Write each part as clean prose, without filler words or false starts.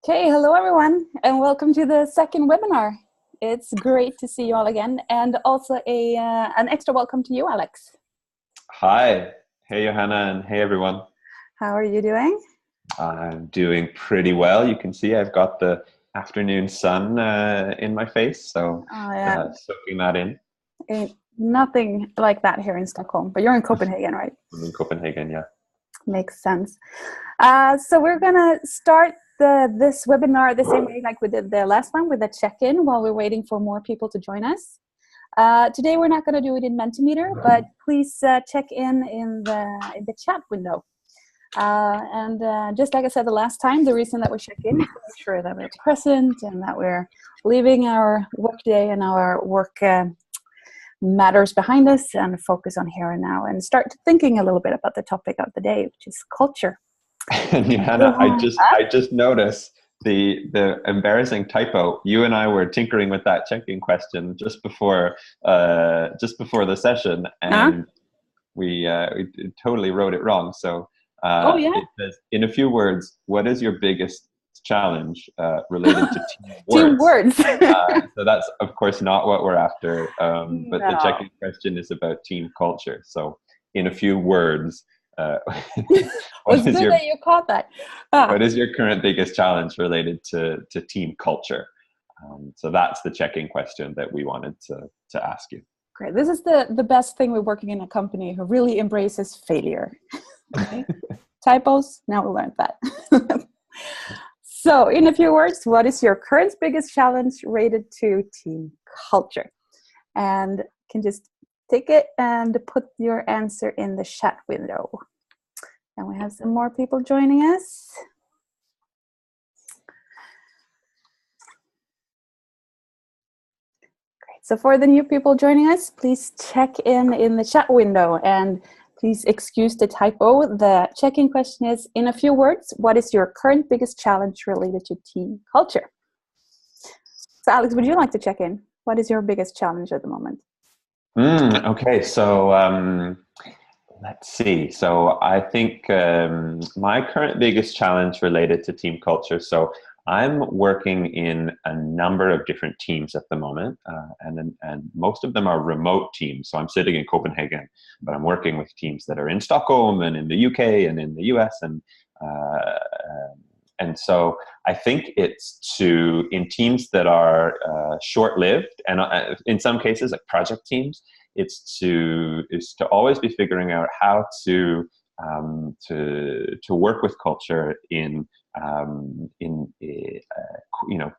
Okay, hello everyone, and welcome to the second webinar. It's great to see you all again, and also an extra welcome to you, Alex. Hi. Hey, Johanna, and hey, everyone. How are you doing? I'm doing pretty well. You can see I've got the afternoon sun in my face, so Oh, yeah. soaking that in. Ain't nothing like that here in Stockholm, but you're in Copenhagen, right? I'm in Copenhagen, yeah. Makes sense. So we're gonna start this webinar the same way like we did the last one, with a check-in while we're waiting for more people to join us. Today we're not going to do it in Mentimeter, but please check in the chat window. Just like I said the last time, the reason that we check in is to make sure that we're present and that we're leaving our work day and our work matters behind us and focus on here and now and start thinking a little bit about the topic of the day, which is culture. And Johanna, I just noticed the embarrassing typo. You and I were tinkering with that check-in question just before the session, and we totally wrote it wrong. So it says, in a few words, what is your biggest challenge related to team words? So that's, of course, not what we're after. But the check-in question is about team culture. So in a few words, it's good that you caught that. What is your current biggest challenge related to team culture? So that's the check-in question that we wanted to ask you. Great. This is the best thing with working in a company who really embraces failure. Okay? Typos, now we learned that. So in a few words, what is your current biggest challenge related to team culture? And you can just take it and put your answer in the chat window. And we have some more people joining us. Great. So for the new people joining us, please check in the chat window, and please excuse the typo. The check-in question is, in a few words, what is your current biggest challenge related to team culture? So Alex, would you like to check in? What is your biggest challenge at the moment? Okay, so let's see. So I think my current biggest challenge related to team culture. So I'm working in a number of different teams at the moment, and most of them are remote teams. So I'm sitting in Copenhagen, but I'm working with teams that are in Stockholm and in the UK and in the US, and so I think it's in teams that are short-lived, and in some cases, like project teams, is to always be figuring out how to work with culture in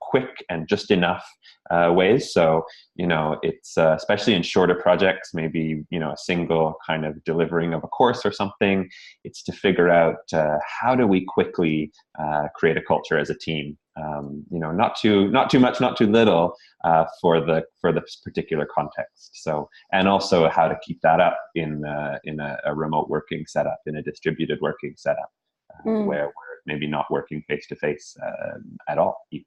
quick and just enough ways. So it's especially in shorter projects, maybe a single kind of delivering of a course or something. It's to figure out how do we quickly create a culture as a team. Not too much, not too little for this particular context. So, and also how to keep that up in a remote working setup, in a distributed working setup, where we're maybe not working face to face at all. Even.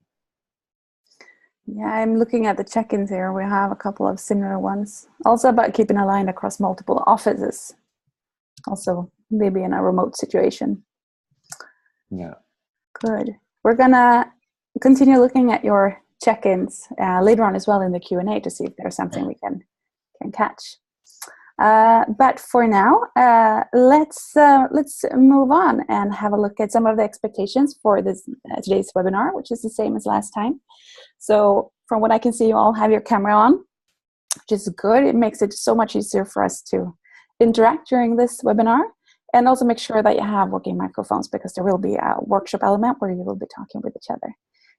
Yeah, I'm looking at the check-ins here. We have a couple of similar ones. Also about keeping aligned across multiple offices. Also, maybe in a remote situation. Yeah. Good. We're gonna continue looking at your check-ins later on as well in the Q&A to see if there's something we can catch. But for now, let's move on and have a look at some of the expectations for this today's webinar, which is the same as last time. So from what I can see, you all have your camera on, which is good. It makes it so much easier for us to interact during this webinar, and also make sure that you have working microphones, because there will be a workshop element where you will be talking with each other.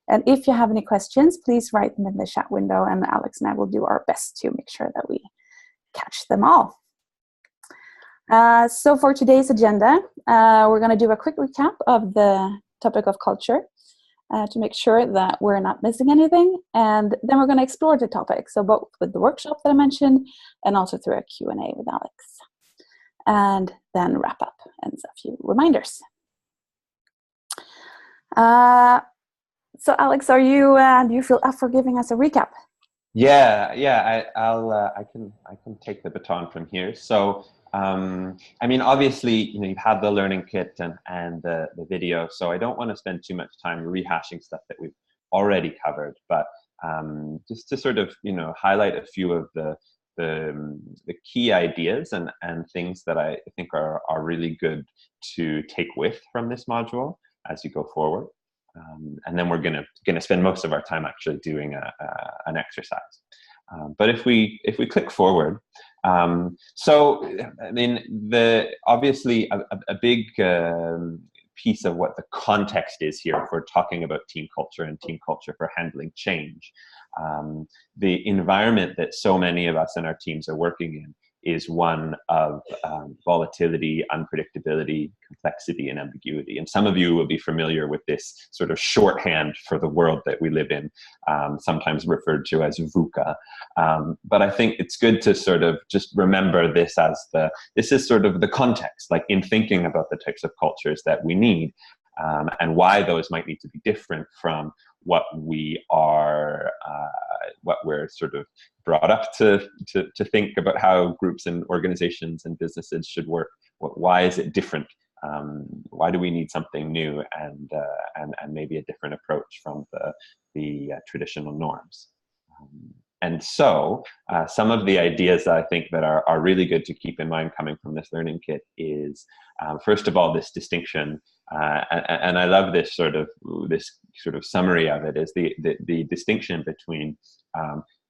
And if you have any questions, please write them in the chat window, and Alex and I will do our best to make sure that we catch them all. So for today's agenda, we're going to do a quick recap of the topic of culture to make sure that we're not missing anything. And then we're going to explore the topic. So both with the workshop that I mentioned and also through a Q&A with Alex. And then wrap up and a few reminders. So Alex, do you feel up for giving us a recap? Yeah. I can take the baton from here. So I mean, obviously, you've had the learning kit and the video, so I don't want to spend too much time rehashing stuff that we've already covered, but just to sort of, highlight a few of the key ideas and things that I think are really good to take with from this module as you go forward. And then we're gonna spend most of our time actually doing an exercise. But if we click forward, so I mean, obviously a big piece of what the context is here, if we're talking about team culture and team culture for handling change. The environment that so many of us in our teams are working in is one of volatility, unpredictability, complexity, and ambiguity. And some of you will be familiar with this sort of shorthand for the world that we live in, sometimes referred to as VUCA. But I think it's good to sort of just remember this as this is sort of the context, like in thinking about the types of cultures that we need, and why those might need to be different from what we're sort of brought up to think about how groups and organizations and businesses should work. Why is it different? Why do we need something new and maybe a different approach from the traditional norms? And so some of the ideas that I think that are really good to keep in mind coming from this learning kit is, first of all, this distinction, and I love this sort of summary of it, is the distinction between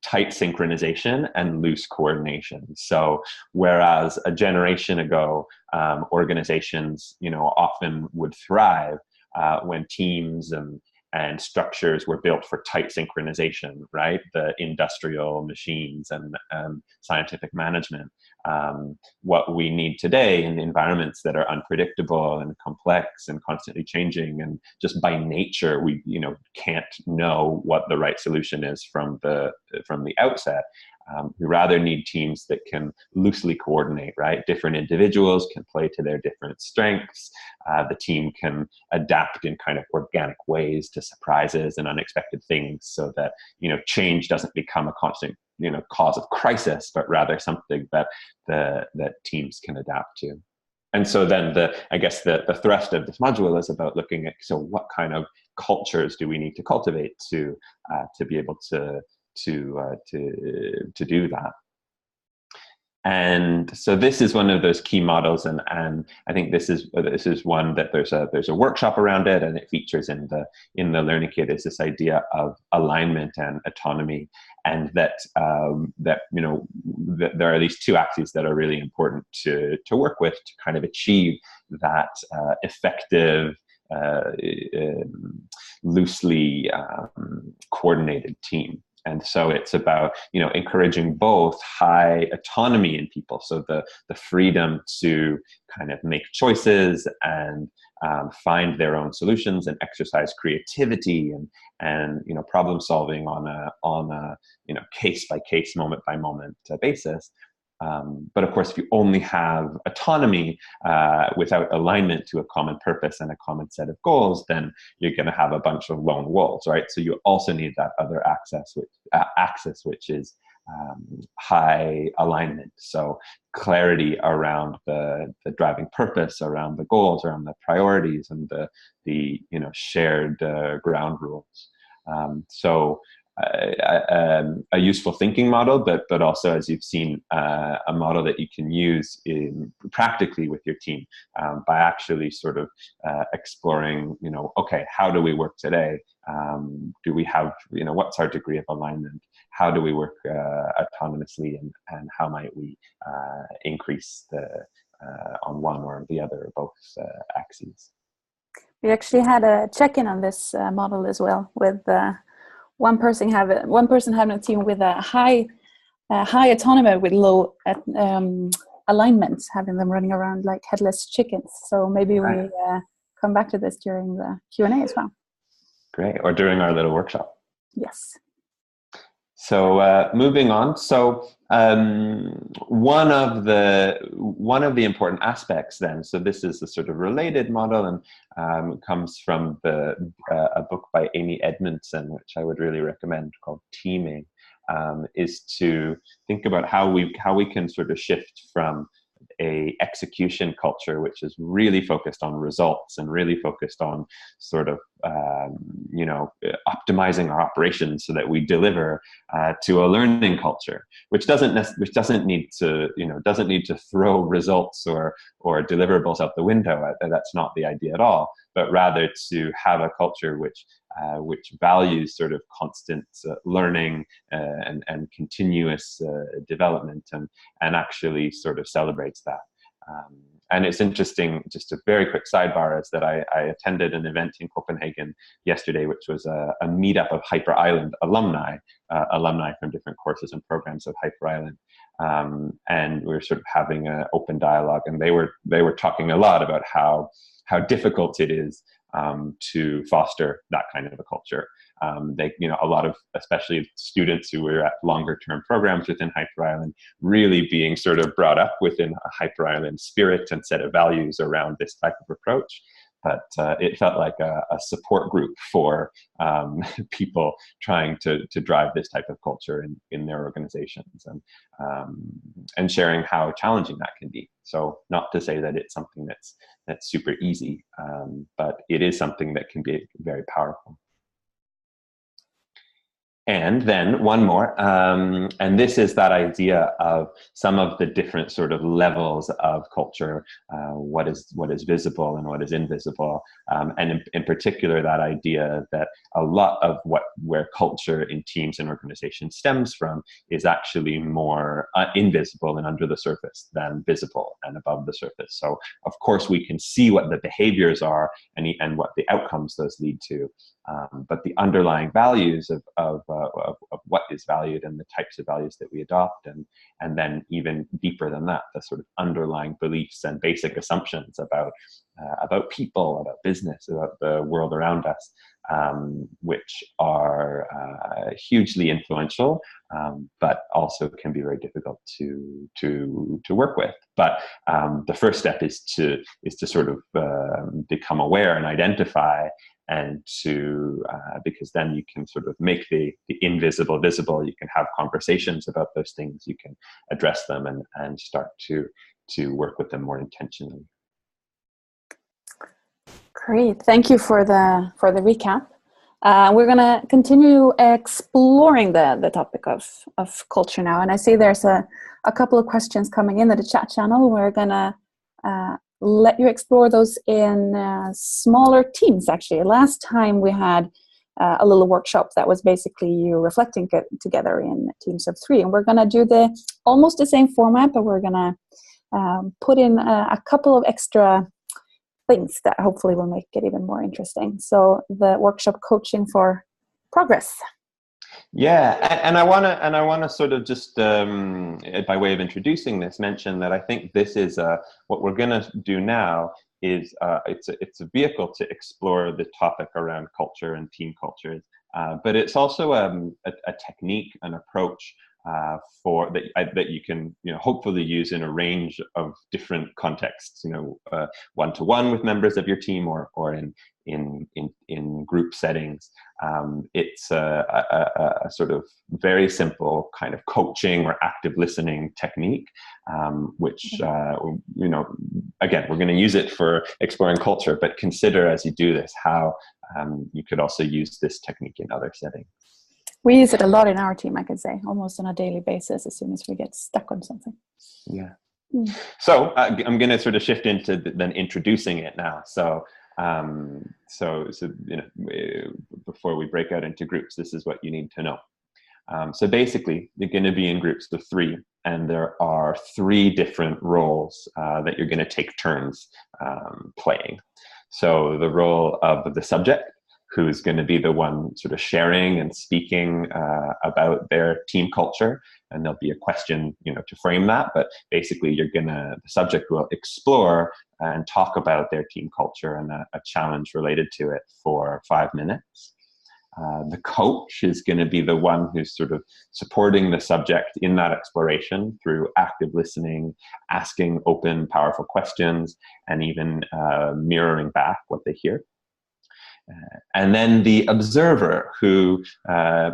tight synchronization and loose coordination. So whereas a generation ago, organizations, often would thrive when teams and structures were built for tight synchronization, right? The industrial machines and scientific management. What we need today in environments that are unpredictable and complex and constantly changing, and just by nature, we can't know what the right solution is from the outset. We rather need teams that can loosely coordinate, right? Different individuals can play to their different strengths. The team can adapt in kind of organic ways to surprises and unexpected things, so that change doesn't become a constant cause of crisis, but rather something that teams can adapt to. And so then I guess the thrust of this module is about looking at, so what kind of cultures do we need to cultivate to be able to do that. And so this is one of those key models, and I think this is one that there's a workshop around it, and it features in the learning kit, is this idea of alignment and autonomy, and that there are these two axes that are really important to work with to kind of achieve that effective, loosely coordinated team. And so it's about, encouraging both high autonomy in people, so the freedom to kind of make choices and find their own solutions and exercise creativity and problem solving on a case by case, moment by moment basis. But of course, if you only have autonomy without alignment to a common purpose and a common set of goals, then you're going to have a bunch of lone wolves, right? So you also need that other axis, which is high alignment. So clarity around the driving purpose, around the goals, around the priorities, and the shared ground rules. So a useful thinking model, but also, as you've seen, a model that you can use practically with your team by actually sort of exploring, okay, how do we work today? Do we have, what's our degree of alignment? How do we work autonomously, and how might we increase on one or the other or both axes? We actually had a check-in on this model as well, with one person having a team with a high autonomy with low alignment, having them running around like headless chickens. So maybe we come back to this during the Q&A as well. Great, or during our little workshop. Yes. So moving on. So one of the important aspects then, so this is a sort of related model, and comes from a book by Amy Edmondson, which I would really recommend, called Teaming, is to think about how we can sort of shift from a execution culture, which is really focused on results and really focused on sort of optimizing our operations so that we deliver, to a learning culture, which doesn't need to throw results or deliverables out the window. That's not the idea at all, but rather to have a culture which values sort of constant learning and continuous development, and actually sort of celebrates that. And it's interesting, just a very quick sidebar, is that I attended an event in Copenhagen yesterday, which was a meetup of Hyper Island alumni from different courses and programs of Hyper Island. And we were sort of having an open dialogue, and they were talking a lot about how difficult it is to foster that kind of a culture. A lot of, especially students who were at longer term programs within Hyper Island, really being sort of brought up within a Hyper Island spirit and set of values around this type of approach. But it felt like a support group for people trying to drive this type of culture in their organizations, and sharing how challenging that can be. So not to say that it's something that's super easy, but it is something that can be very powerful. And then one more, and this is that idea of some of the different sort of levels of culture, what is visible and what is invisible, and in particular that idea that a lot of where culture in teams and organizations stems from is actually more invisible and under the surface than visible and above the surface. So of course we can see what the behaviors are and what the outcomes those lead to. But the underlying values of what is valued and the types of values that we adopt, and then even deeper than that, the sort of underlying beliefs and basic assumptions about people, about business, about the world around us, which are hugely influential, but also can be very difficult to work with. But the first step is to sort of become aware and identify, and because then you can sort of make the invisible visible. You can have conversations about those things. You can address them and start to work with them more intentionally. Great, thank you for the recap. We're going to continue exploring the topic of culture now, and I see there's a couple of questions coming in the chat channel. We're going to let you explore those in smaller teams. Actually, last time we had a little workshop that was basically you reflecting together in teams of 3, and we're going to do almost the same format, but we're going to put in a couple of extra things that hopefully will make it even more interesting. So the workshop Coaching for Progress. Yeah, and I want to sort of just by way of introducing this, mention that I think this is what we're going to do now is it's a vehicle to explore the topic around culture and team cultures, but it's also a technique, an approach for that you can hopefully use in a range of different contexts, one-to-one with members of your team or in group settings. It's a sort of very simple kind of coaching or active listening technique, which again, we're going to use it for exploring culture, but consider as you do this how you could also use this technique in other settings. We use it a lot in our team, I could say, almost on a daily basis as soon as we get stuck on something. Yeah. So I'm going to sort of shift into then introducing it now. So before we break out into groups, this is what you need to know. So basically, you're going to be in groups of 3, and there are 3 different roles that you're going to take turns playing. So the role of the subject, who's going to be the one sort of sharing and speaking about their team culture, and there'll be a question, to frame that. But basically, the subject will explore and talk about their team culture and a challenge related to it for 5 minutes. The coach is going to be the one who's sort of supporting the subject in that exploration through active listening, asking open, powerful questions, and even mirroring back what they hear. And then the observer, who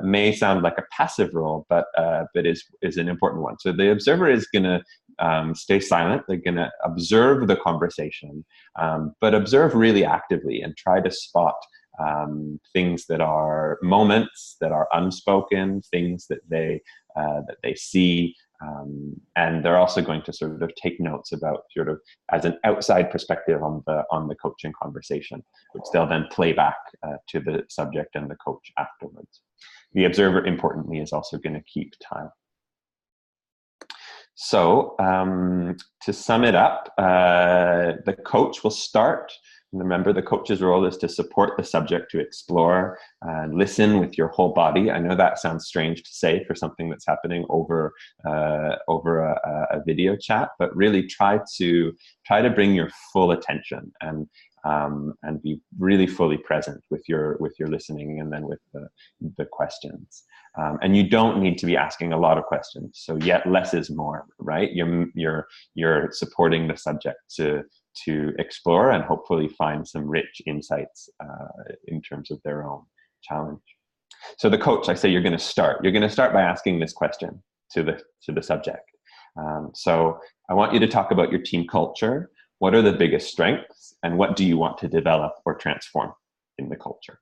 may sound like a passive role, but is an important one. So the observer is going to stay silent. They're going to observe the conversation, but observe really actively and try to spot things that are moments that are unspoken, things that they see. And they're also going to sort of take notes about sort of as an outside perspective on the coaching conversation, which they'll then play back to the subject and the coach afterwards. The observer, importantly, is also going to keep time. So to sum it up, the coach will start. Remember, the coach's role is to support the subject to explore and listen with your whole body. I know that sounds strange to say for something that's happening over a video chat, but really try to bring your full attention and be really fully present with your listening, and then with the questions. And you don't need to be asking a lot of questions. So yet less is more, right? You're supporting the subject to explore and hopefully find some rich insights in terms of their own challenge. So the coach, I say you're going to start by asking this question to the subject. So I want you to talk about your team culture. What are the biggest strengths, and what do you want to develop or transform in the culture?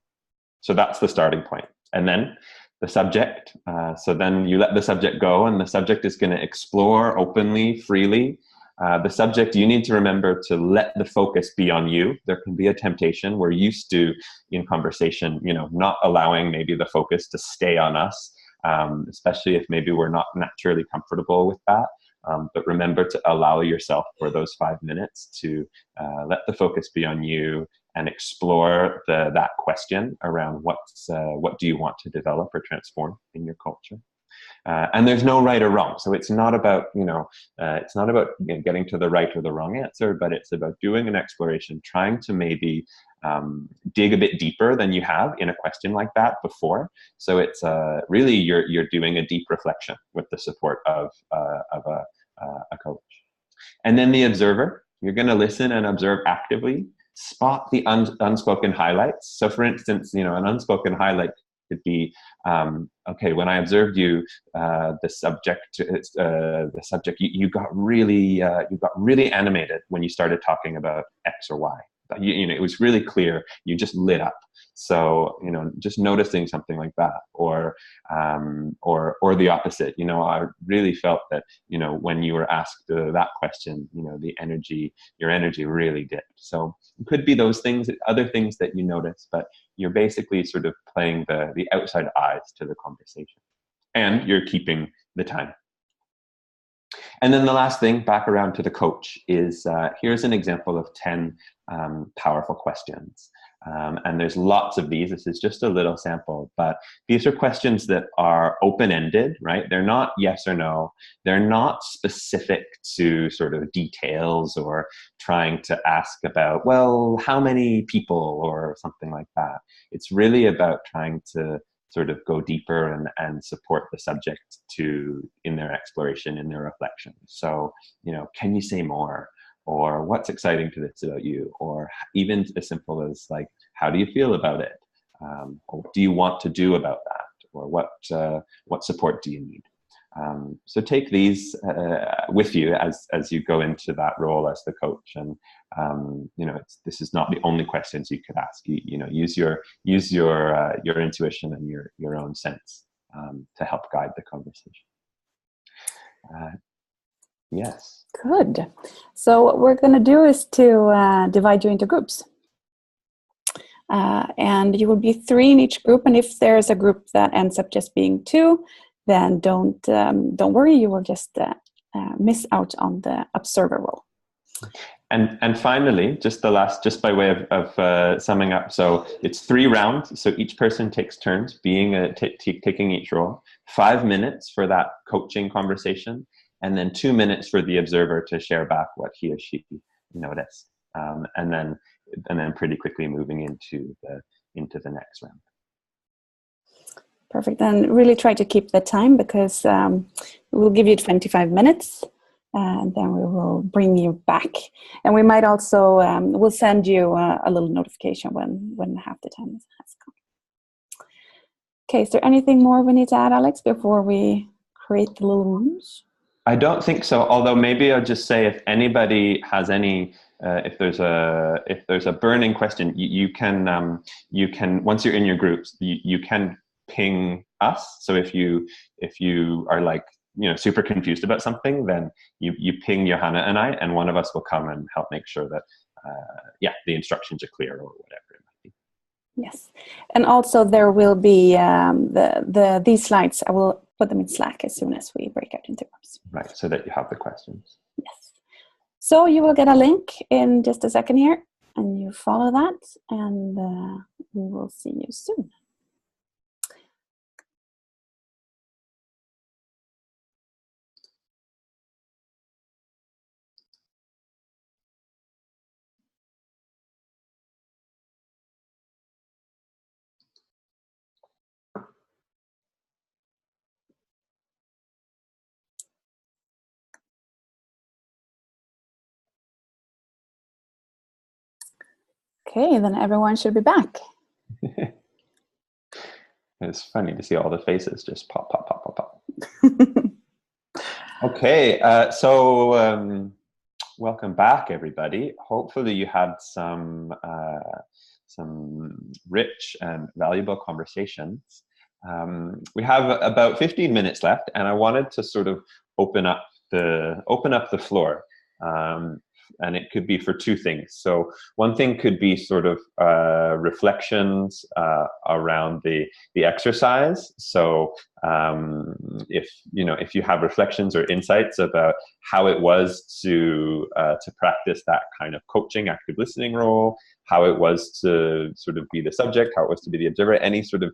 So that's the starting point. And then the subject, so then you let the subject go, and the subject is going to explore openly, freely. The subject, you need to remember to let the focus be on you. There can be a temptation. We're used to, in conversation, not allowing maybe the focus to stay on us, especially if maybe we're not naturally comfortable with that. But remember to allow yourself for those 5 minutes to let the focus be on you and explore that question around what do you want to develop or transform in your culture. And there's no right or wrong. So it's not about, getting to the right or the wrong answer, but it's about doing an exploration, trying to maybe dig a bit deeper than you have in a question like that before. So it's really you're doing a deep reflection with the support of a coach. And then the observer, you're going to listen and observe actively, spot the unspoken highlights. So for instance, an unspoken highlight could be, okay, when I observed you, the subject, you got really animated when you started talking about X or Y. It was really clear. You just lit up. So, just noticing something like that, or the opposite. I really felt that, when you were asked that question, your energy really dipped. So it could be those things, other things that you notice, but you're basically sort of playing the outside eyes to the conversation, and you're keeping the time. And then the last thing, back around to the coach, is here's an example of 10 powerful questions. And there's lots of these. This is just a little sample, but these are questions that are open-ended, right? They're not yes or no. They're not specific to sort of details or trying to ask about, well, how many people or something like that. It's really about trying to sort of go deeper and support the subject in their exploration, in their reflection. So, can you say more? Or what's exciting to this about you? Or even as simple as like, how do you feel about it? Or what do you want to do about that? Or what support do you need? So take these with you as you go into that role as the coach. And this is not the only questions you could ask. Use your intuition and your own sense to help guide the conversation. Yes. Good. So what we're going to do is to divide you into groups. And you will be 3 in each group. And if there's a group that ends up just being 2, then don't worry. You will just miss out on the observer role. And finally, just by way of summing up. So it's 3 rounds. So each person takes turns taking each role. 5 minutes for that coaching conversation, and then 2 minutes for the observer to share back what he or she noticed, and then pretty quickly moving into the next round. Perfect. And really try to keep the time, because we'll give you 25 minutes, and then we will bring you back. And we might also we'll send you a little notification when half the time has come. Okay. Is there anything more we need to add, Alex, before we create the little rooms? I don't think so. Although maybe I'll just say, if anybody has any, if there's a burning question, you can, once you're in your groups, you can ping us. So if you are like, super confused about something, then you ping Johanna and I, and one of us will come and help make sure that the instructions are clear or whatever it might be. Yes, and also there will be these slides. I will put them in Slack as soon as we break out into groups. Right, so that you have the questions. Yes. So you will get a link in just a second here, and you follow that, and we will see you soon. Okay, then everyone should be back. It's funny to see all the faces just pop, pop, pop, pop, pop. Okay, so welcome back, everybody. Hopefully you had some rich and valuable conversations. We have about 15 minutes left, and I wanted to sort of open up the floor. And it could be for two things. So one thing could be sort of reflections around the exercise. So if you have reflections or insights about how it was to practice that kind of coaching, active listening role, how it was to sort of be the subject, how it was to be the observer, any sort of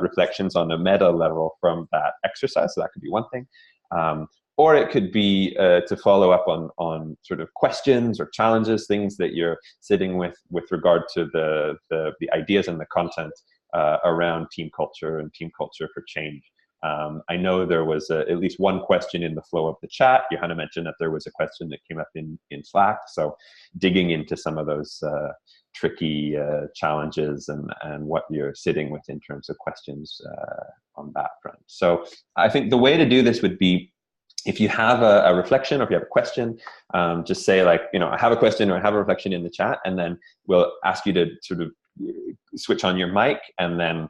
reflections on a meta level from that exercise. So that could be one thing. Or it could be to follow up on sort of questions or challenges, things that you're sitting with regard to the ideas and the content around team culture and team culture for change. I know there was at least one question in the flow of the chat. Johanna mentioned that there was a question that came up in Slack. So digging into some of those tricky challenges and what you're sitting with in terms of questions on that front. So I think the way to do this would be, if you have a reflection or if you have a question, just say like, I have a question or I have a reflection in the chat, and then we'll ask you to sort of switch on your mic and then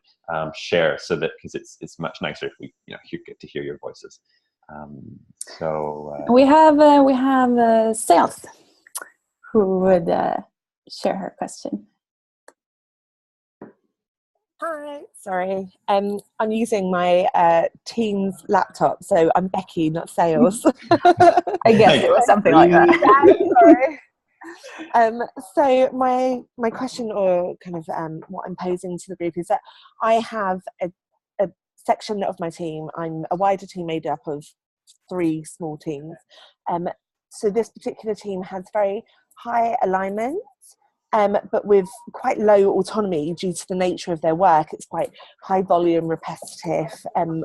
share, so that, because it's much nicer if we you get to hear your voices. We have Sales, who would share her question. Hi, sorry. I'm using my Teams laptop, so I'm Becky, not Sales. I guess it was something like that. Sorry. So my question, or kind of what I'm posing to the group, is that I have a section of my team. I'm a wider team made up of 3 small teams. So this particular team has very high alignment, but with quite low autonomy due to the nature of their work. It's quite high volume, repetitive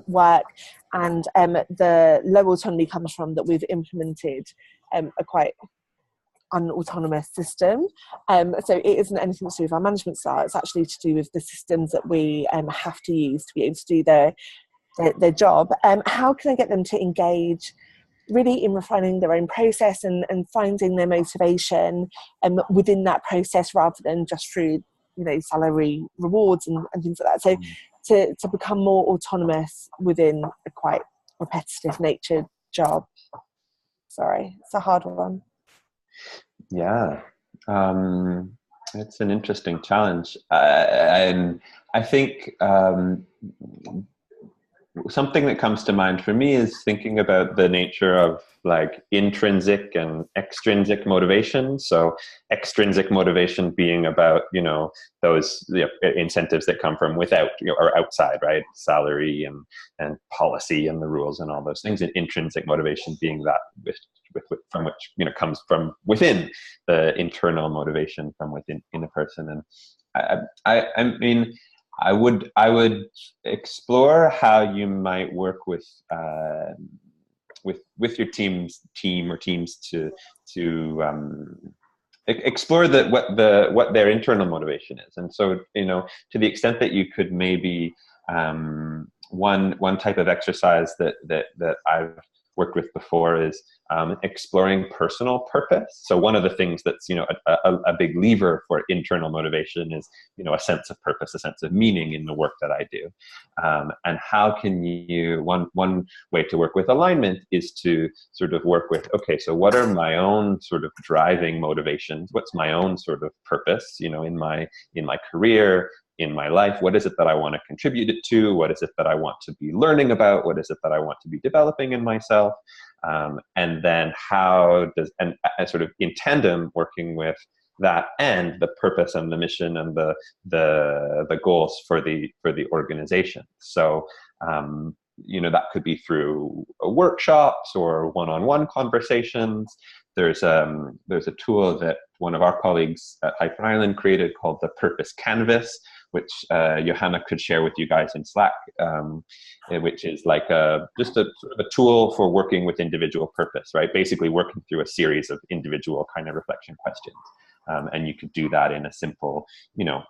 work, and the low autonomy comes from that we've implemented a quite unautonomous system. So it isn't anything to do with our management style. It's actually to do with the systems that we have to use to be able to do their job. How can I get them to engage really in refining their own process and finding their motivation within that process, rather than just through salary rewards and things like that? So to become more autonomous within a quite repetitive natured job. Sorry, it's a hard one. Yeah, it's an interesting challenge, and I think something that comes to mind for me is thinking about the nature of like intrinsic and extrinsic motivation. So extrinsic motivation being about, those incentives that come from without, or outside, right? Salary and policy and the rules and all those things. And intrinsic motivation being that from which, comes from within, the internal motivation from within in a person. And I mean, I would explore how you might work with your teams to explore what their internal motivation is. And so, to the extent that you could maybe one type of exercise that I've worked with before is exploring personal purpose. So one of the things that's, you know, a big lever for internal motivation is, you know, a sense of purpose, a sense of meaning in the work that I do. And how can you, one way to work with alignment is to sort of work with, okay, so what are my own sort of driving motivations? What's my own sort of purpose, you know, in my career, in my life? What is it that I want to contribute it to? What is it that I want to be learning about? What is it that I want to be developing in myself? And then how does, and sort of in tandem working with that and the purpose and the mission and the goals for the organization. So you know, that could be through workshops or one-on-one conversations. There's a tool that one of our colleagues at Hyper Island created called the Purpose Canvas, which Johanna could share with you guys in Slack, which is like just a sort of a tool for working with individual purpose, right? Basically working through a series of individual kind of reflection questions. And you could do that in a simple, you know,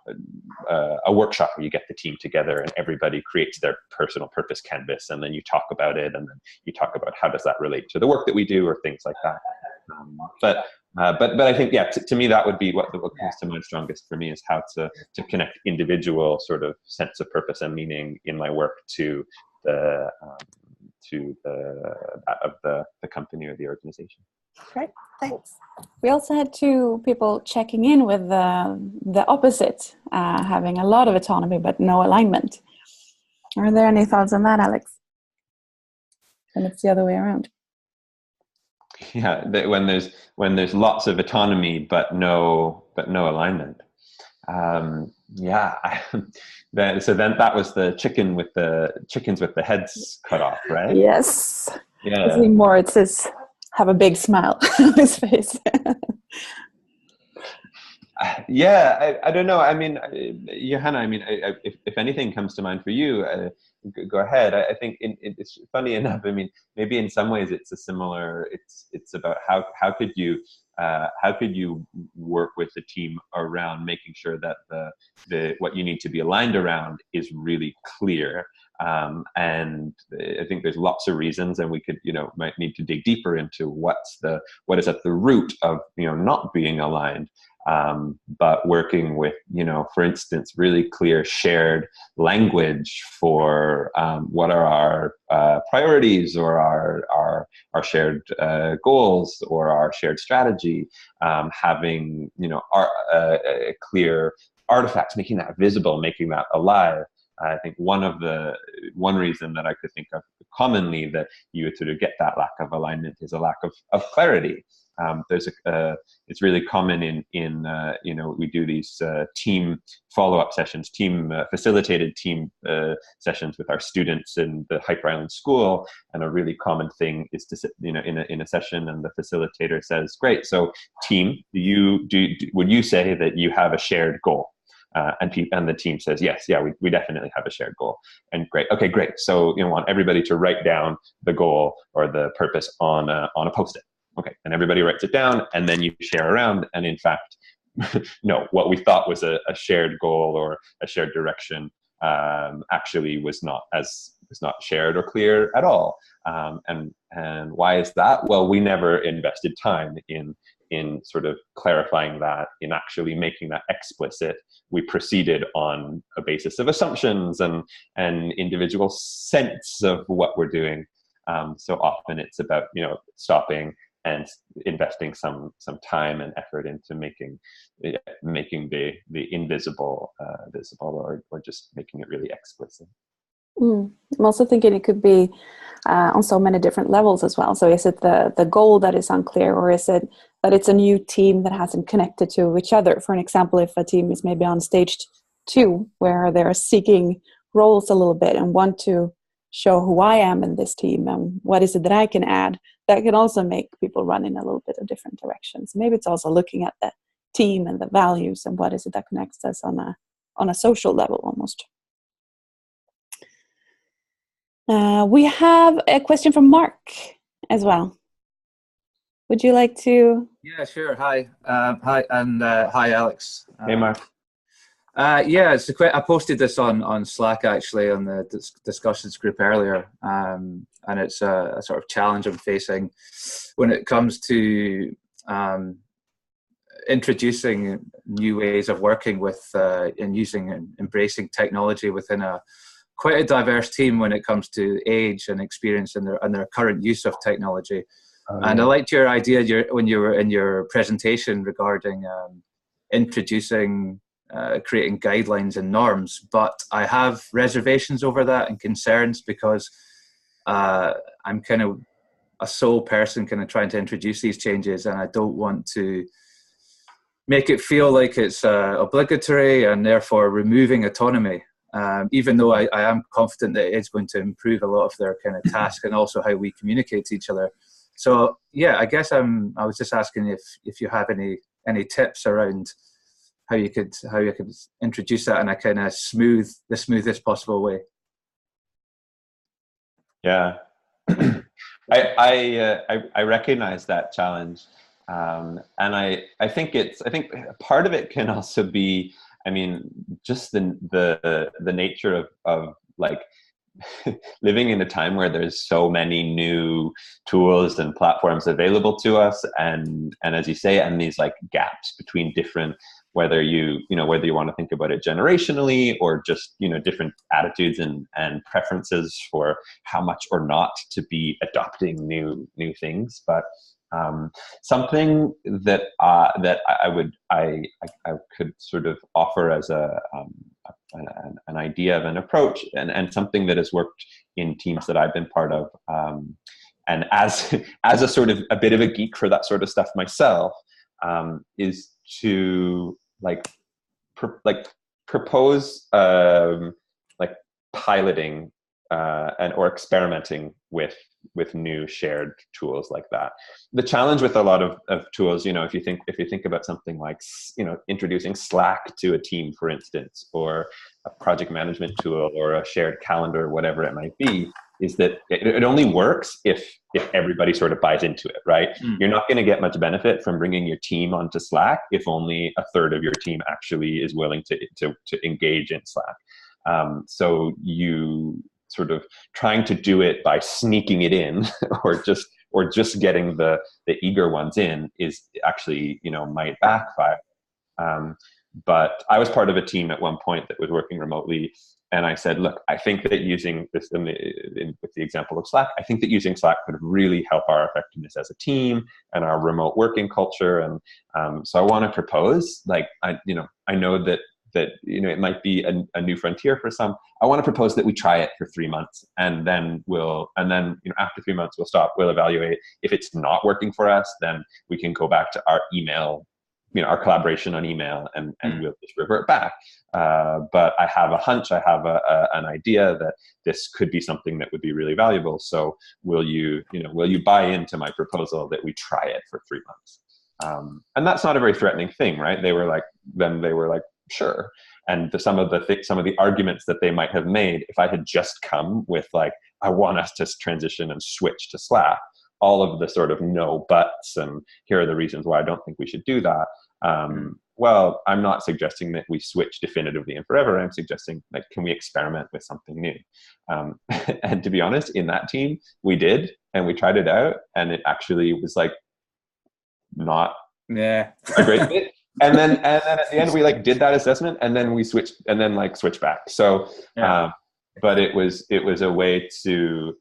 a workshop where you get the team together and everybody creates their personal purpose canvas, and then you talk about it, and then you talk about how does that relate to the work that we do or things like that. But I think, yeah, to me, that would be what comes to mind strongest for me, is how to connect individual sort of sense of purpose and meaning in my work to that of the company or the organization. Great, thanks. We also had two people checking in with the opposite, having a lot of autonomy but no alignment. Are there any thoughts on that, Alex? And it's the other way around. Yeah, when there's lots of autonomy but no alignment. Yeah, so then that was the chickens with the heads cut off, right? Yes. Yeah. I see more. It says have a big smile on his face. Yeah, I don't know. I mean, Johanna, I mean, if anything comes to mind for you, go ahead. I think it's funny enough. I mean, maybe in some ways it's a similar. It's about how could you work with the team around making sure that the what you need to be aligned around is really clear. And I think there's lots of reasons, and we could, you know, might need to dig deeper into what is at the root of, you know, not being aligned. But working with, you know, for instance, really clear shared language for what are our priorities or our shared goals or our shared strategy, having, you know, clear artifacts, making that visible, making that alive. I think one reason that I could think of commonly that you would sort of get that lack of alignment is a lack of clarity. It's really common in you know, we do these team follow-up sessions, facilitated team sessions with our students in the Hyper Island School, and a really common thing is to sit, you know, in a session, and the facilitator says, "Great, so team, would you say that you have a shared goal?" And the team says, yes, yeah, we definitely have a shared goal. And great, okay, great. So, you know, want everybody to write down the goal or the purpose on a post-it. Okay, and everybody writes it down, and then you share around. And in fact, no, what we thought was a shared goal or a shared direction actually was not shared or clear at all. And why is that? Well, we never invested time in sort of clarifying that, in actually making that explicit. We proceeded on a basis of assumptions and individual sense of what we're doing. So often it's about, you know, stopping and investing some time and effort into making the invisible visible, or just making it really explicit. I'm also thinking it could be on so many different levels as well. So is it the goal that is unclear, or is it that it's a new team that hasn't connected to each other? For an example, if a team is maybe on stage 2, where they're seeking roles a little bit and want to show who I am in this team and what is it that I can add, that can also make people run in a little bit of different directions. Maybe it's also looking at the team and the values and what is it that connects us on a social level almost. We have a question from Mark as well. Would you like to? Yeah, sure. Hi, hi, and hi, Alex. Hey, Mark. Yeah, I posted this on Slack actually on the discussions group earlier, and it's a sort of challenge I'm facing when it comes to introducing new ways of working with and using and embracing technology within quite a diverse team when it comes to age and experience and their current use of technology. And I liked your idea when you were in your presentation regarding introducing creating guidelines and norms, but I have reservations over that and concerns because I'm kind of a sole person kind of trying to introduce these changes, and I don't want to make it feel like it's obligatory and therefore removing autonomy, even though I am confident that it's going to improve a lot of their kind of task and also how we communicate to each other. So yeah, I guess I was just asking if you have any tips around how you could introduce that in a kind of the smoothest possible way. Yeah, I recognize that challenge, and I think part of it can also be, I mean, just the nature of like living in a time where there's so many new tools and platforms available to us, and as you say, and these like gaps between different, whether you want to think about it generationally or just, different attitudes and preferences for how much or not to be adopting new things. But something that I could sort of offer as an idea of an approach, and something that has worked in teams that I've been part of, and as a sort of a bit of a geek for that sort of stuff myself, is to propose like piloting or experimenting with new shared tools like that. The challenge with a lot of tools, if you think about something like, introducing Slack to a team, for instance, or a project management tool or a shared calendar, whatever it might be, is that it only works if everybody sort of buys into it, right? You're not going to get much benefit from bringing your team onto Slack if only a third of your team actually is willing to engage in Slack. So you sort of trying to do it by sneaking it in or just getting the eager ones in is actually, might backfire. But I was part of a team at one point that was working remotely, and I said, look, I think that using this with the example of Slack, I think that using Slack could really help our effectiveness as a team and our remote working culture. And so I want to propose, I know that it might be a new frontier for some. I want to propose that we try it for 3 months, and then after 3 months we'll stop, we'll evaluate. If it's not working for us, then we can go back to our email, our collaboration on email, and we'll just revert back. But I have a hunch, I have an idea that this could be something that would be really valuable. So will you buy into my proposal that we try it for 3 months? And that's not a very threatening thing, right? They were like, sure. And some of the arguments that they might have made, if I had just come with I want us to transition and switch to Slack, all of the sort of no buts and here are the reasons why I don't think we should do that. Well, I'm not suggesting that we switch definitively and forever. I'm suggesting can we experiment with something new? And to be honest, in that team, we did, and we tried it out, and it actually was not a great fit. And then at the end we did that assessment, and then we switched back. So but it was a way to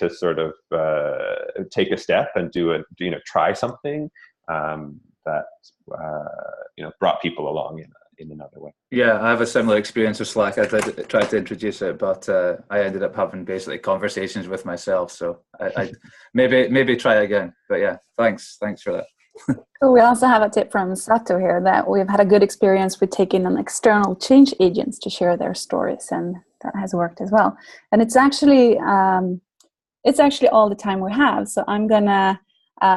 sort of take a step and try something that brought people along in another way. Yeah, I have a similar experience with Slack. I tried to introduce it, but I ended up having basically conversations with myself. So I maybe try again. But yeah, thanks for that. Cool. We also have a tip from Sato here that we've had a good experience with taking on external change agents to share their stories, and that has worked as well. And it's actually all the time we have. So I'm gonna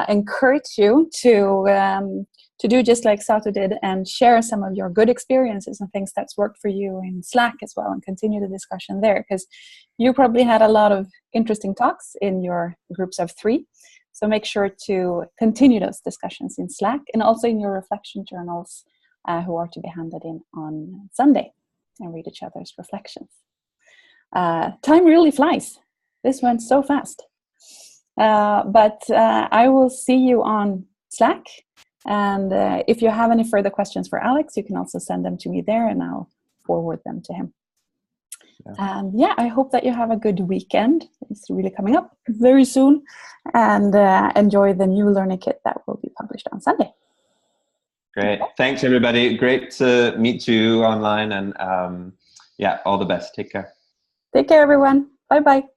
encourage you to do just like Sato did and share some of your good experiences and things that's worked for you in Slack as well, and continue the discussion there, because you probably had a lot of interesting talks in your groups of 3. So make sure to continue those discussions in Slack and also in your reflection journals who are to be handed in on Sunday and read each other's reflections. Time really flies. This went so fast. But I will see you on Slack. And if you have any further questions for Alex, you can also send them to me there and I'll forward them to him. Yeah. And yeah, I hope that you have a good weekend. It's really coming up very soon. And enjoy the new Learning Kit that will be published on Sunday. Great. Thanks, everybody. Great to meet you online. And yeah, all the best. Take care. Take care, everyone. Bye-bye.